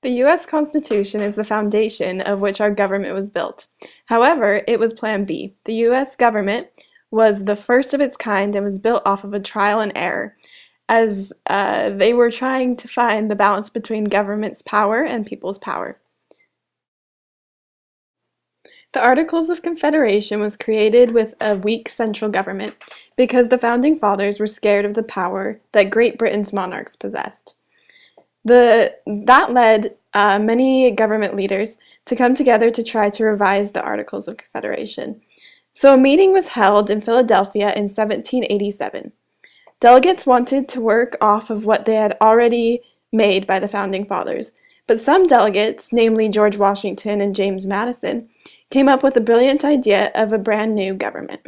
The U.S. Constitution is the foundation of which our government was built. However, it was Plan B. The U.S. government was the first of its kind and was built off of a trial and error, as they were trying to find the balance between government's power and people's power. The Articles of Confederation was created with a weak central government because the Founding Fathers were scared of the power that Great Britain's monarchs possessed. That led many government leaders to come together to try to revise the Articles of Confederation. So a meeting was held in Philadelphia in 1787. Delegates wanted to work off of what they had already made by the Founding Fathers, but some delegates, namely George Washington and James Madison, came up with a brilliant idea of a brand new government.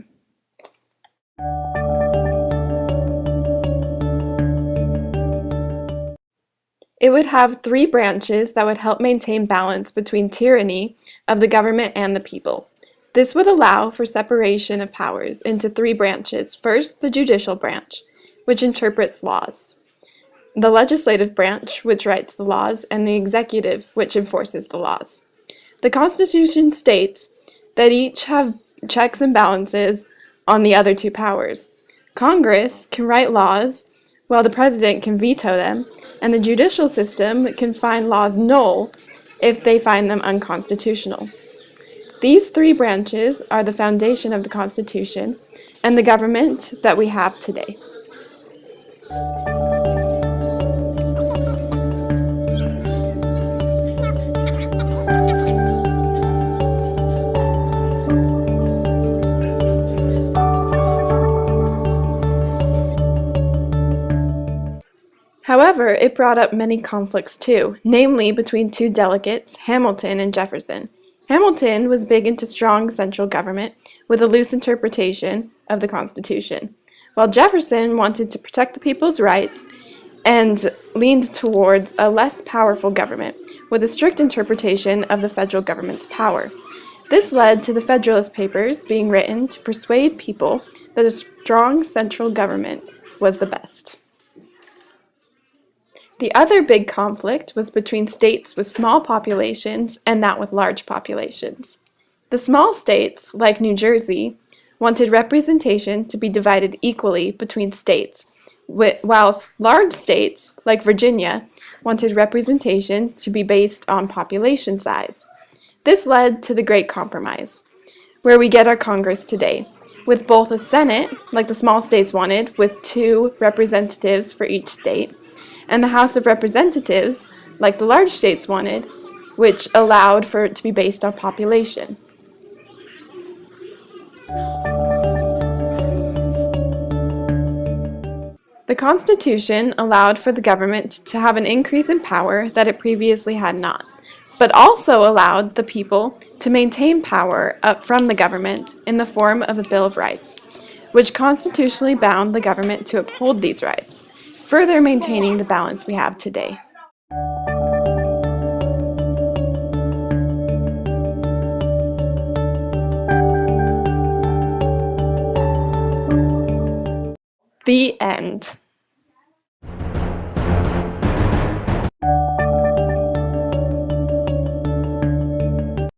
It would have three branches that would help maintain balance between tyranny of the government and the people. This would allow for separation of powers into three branches. First, the judicial branch, which interprets laws, the legislative branch, which writes the laws, and the executive, which enforces the laws. The Constitution states that each have checks and balances on the other two powers. Congress can write laws, while the president can veto them, and the judicial system can find laws null if they find them unconstitutional. These three branches are the foundation of the Constitution and the government that we have today. However, it brought up many conflicts too, namely between two delegates, Hamilton and Jefferson. Hamilton was big into strong central government with a loose interpretation of the Constitution, while Jefferson wanted to protect the people's rights and leaned towards a less powerful government with a strict interpretation of the federal government's power. This led to the Federalist Papers being written to persuade people that a strong central government was the best. The other big conflict was between states with small populations and that with large populations. The small states, like New Jersey, wanted representation to be divided equally between states, while large states, like Virginia, wanted representation to be based on population size. This led to the Great Compromise, where we get our Congress today, with both a Senate, like the small states wanted, with 2 representatives for each state, and the House of Representatives, like the large states wanted, which allowed for it to be based on population. The Constitution allowed for the government to have an increase in power that it previously had not, but also allowed the people to maintain power up from the government in the form of a Bill of Rights, which constitutionally bound the government to uphold these rights, further maintaining the balance we have today. The end.